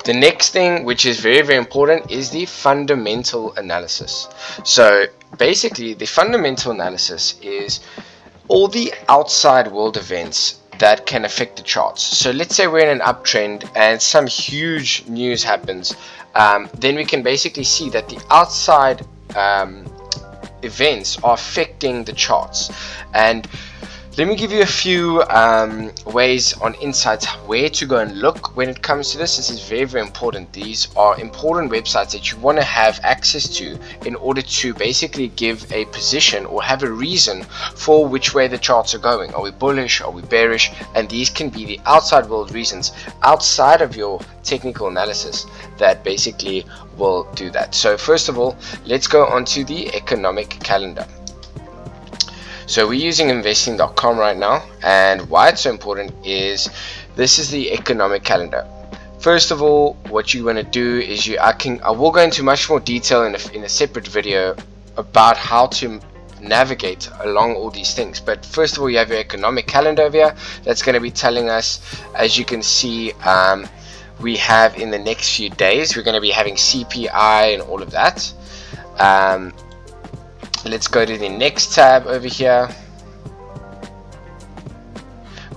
The next thing, which is very, very important, is the fundamental analysis. So basically, the fundamental analysis is all the outside world events that can affect the charts. So let's say we're in an uptrend and some huge news happens, then we can basically see that the outside events are affecting the charts. And let me give you a few ways on insights where to go and look when it comes to this. This is very, very important. These are important websites that you want to have access to in order to basically give a position or have a reason for which way the charts are going. Are we bullish? Are we bearish? And these can be the outside world reasons outside of your technical analysis that basically will do that. So first of all, let's go on to the economic calendar. So we're using investing.com right now, and why it's so important is this is the economic calendar. First of all, what you want to do is I will go into much more detail in a separate video about how to navigate along all these things. But first of all, you have your economic calendar over here that's going to be telling us, as you can see, we have in the next few days we're going to be having CPI and all of that. Let's go to the next tab over here,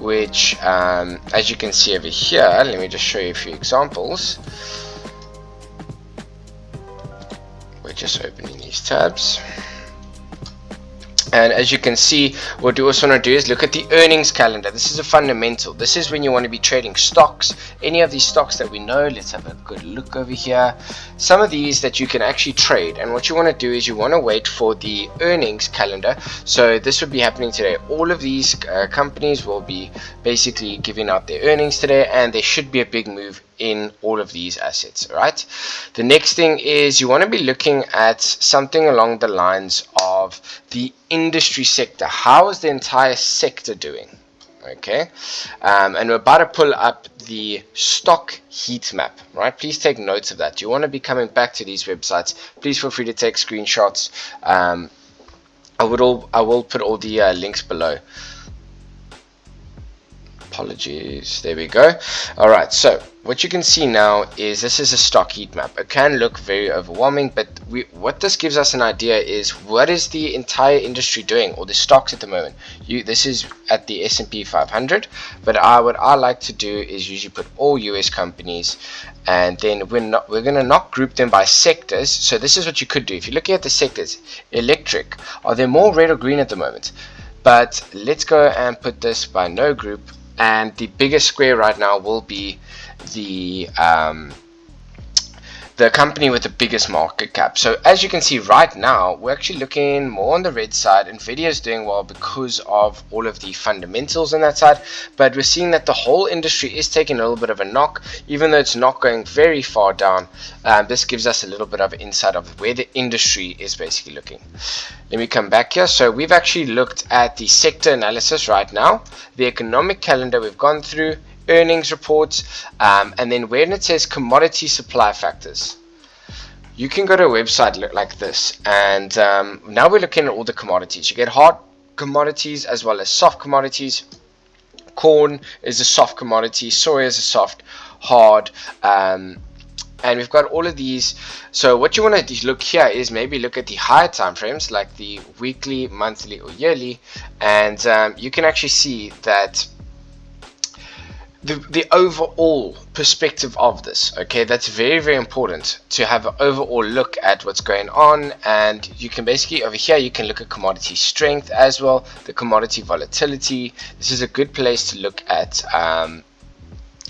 which as you can see over here, let me just show you a few examples. We're just opening these tabs. And as you can see, what you also want to do is look at the earnings calendar. This is a fundamental. This is when you want to be trading stocks, any of these stocks that we know. Let's have a good look over here. Some of these that you can actually trade, and what you want to do is you want to wait for the earnings calendar. So this would be happening today. All of these companies will be basically giving out their earnings today, and there should be a big move in all of these assets. All right, the next thing is you want to be looking at something along the lines of the industry sector. How is the entire sector doing? Okay, and we're about to pull up the stock heat map. Right, please take notes of that. You want to be coming back to these websites. Please feel free to take screenshots. I will put all the links below. Apologies, there we go. Alright, so what you can see now is this is a stock heat map. It can look very overwhelming, but what this gives us an idea is what is the entire industry doing, or the stocks at the moment. This is at the S&P 500, but what I like to do is usually put all US companies, and then we're going to not group them by sectors. So this is what you could do. If you're looking at the sectors, electric, are they more red or green at the moment? But let's go and put this by no group. And the biggest square right now will be the company with the biggest market cap. So as you can see right now, we're actually looking more on the red side. Nvidia is doing well because of all of the fundamentals on that side, but we're seeing that the whole industry is taking a little bit of a knock, even though it's not going very far down. This gives us a little bit of insight of where the industry is basically looking. Let me come back here. So we've actually looked at the sector analysis right now, the economic calendar we've gone through, earnings reports, and then when it says commodity supply factors, you can go to a website like this, and now we're looking at all the commodities. You get hard commodities as well as soft commodities. Corn is a soft commodity, soy is a soft, hard, and we've got all of these. So what you want to look here is maybe look at the higher time frames, like the weekly, monthly, or yearly, and you can actually see that the overall perspective of this. Okay, that's very, very important to have an overall look at what's going on. And you can basically over here you can look at commodity strength as well, the commodity volatility. This is a good place to look at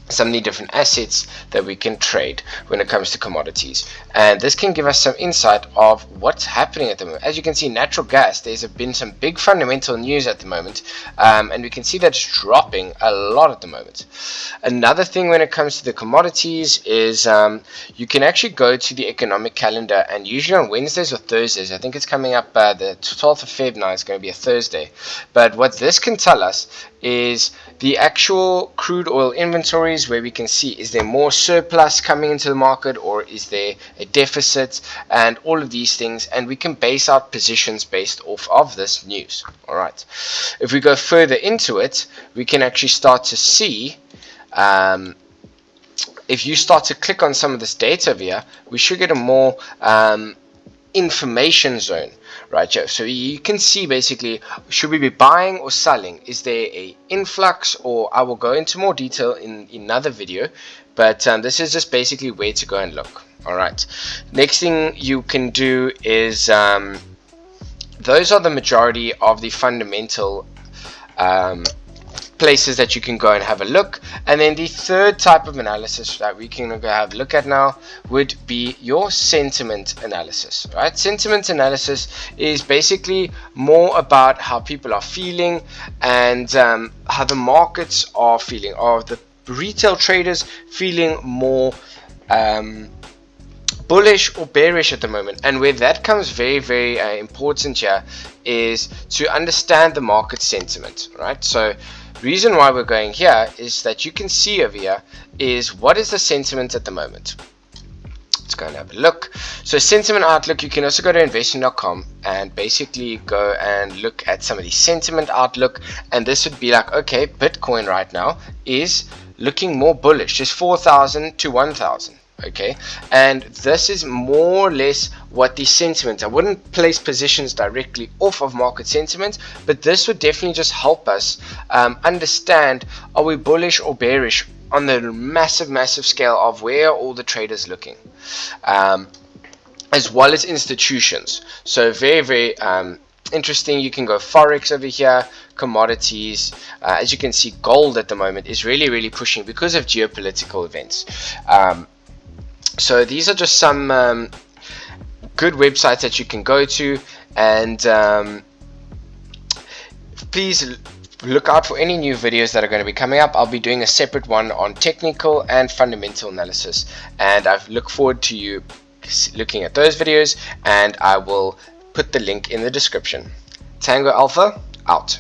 some of the different assets that we can trade when it comes to commodities, and this can give us some insight of what's happening at the moment. As you can see, natural gas, there's been some big fundamental news at the moment, and we can see that it's dropping a lot at the moment. Another thing when it comes to the commodities is you can actually go to the economic calendar, and usually on Wednesdays or Thursdays, I think it's coming up the 12th of Feb now, it's going to be a Thursday, but what this can tell us is the actual crude oil inventories, where we can see is there more surplus coming into the market or is there a deficit, and all of these things, and we can base out positions based off of this news. All right, if we go further into it, we can actually start to see if you start to click on some of this data over here, we should get a more information zone right here. So you can see basically, should we be buying or selling? Is there a influx? Or I will go into more detail in another video, but this is just basically where to go and look. All right, next thing you can do is those are the majority of the fundamental places that you can go and have a look. And then the third type of analysis that we can go have a look at now would be your sentiment analysis, right? Sentiment analysis is basically more about how people are feeling and how the markets are feeling. Are the retail traders feeling more bullish or bearish at the moment? And where that comes very, very important here is to understand the market sentiment, right? So reason why we're going here is that you can see over here is what is the sentiment at the moment. Let's go and have a look. So sentiment outlook, you can also go to investing.com and basically go and look at some of the sentiment outlook, and this would be like, okay, Bitcoin right now is looking more bullish, just 4,000 to 1,000. Okay, and this is more or less what the sentiment. I wouldn't place positions directly off of market sentiment, but this would definitely just help us understand, are we bullish or bearish on the massive scale of where are all the traders looking, as well as institutions. So very interesting. You can go forex over here, commodities. As you can see, gold at the moment is really pushing because of geopolitical events. So these are just some good websites that you can go to, and please look out for any new videos that are going to be coming up. I'll be doing a separate one on technical and fundamental analysis, and I look forward to you looking at those videos, and I will put the link in the description. Tango Alpha out.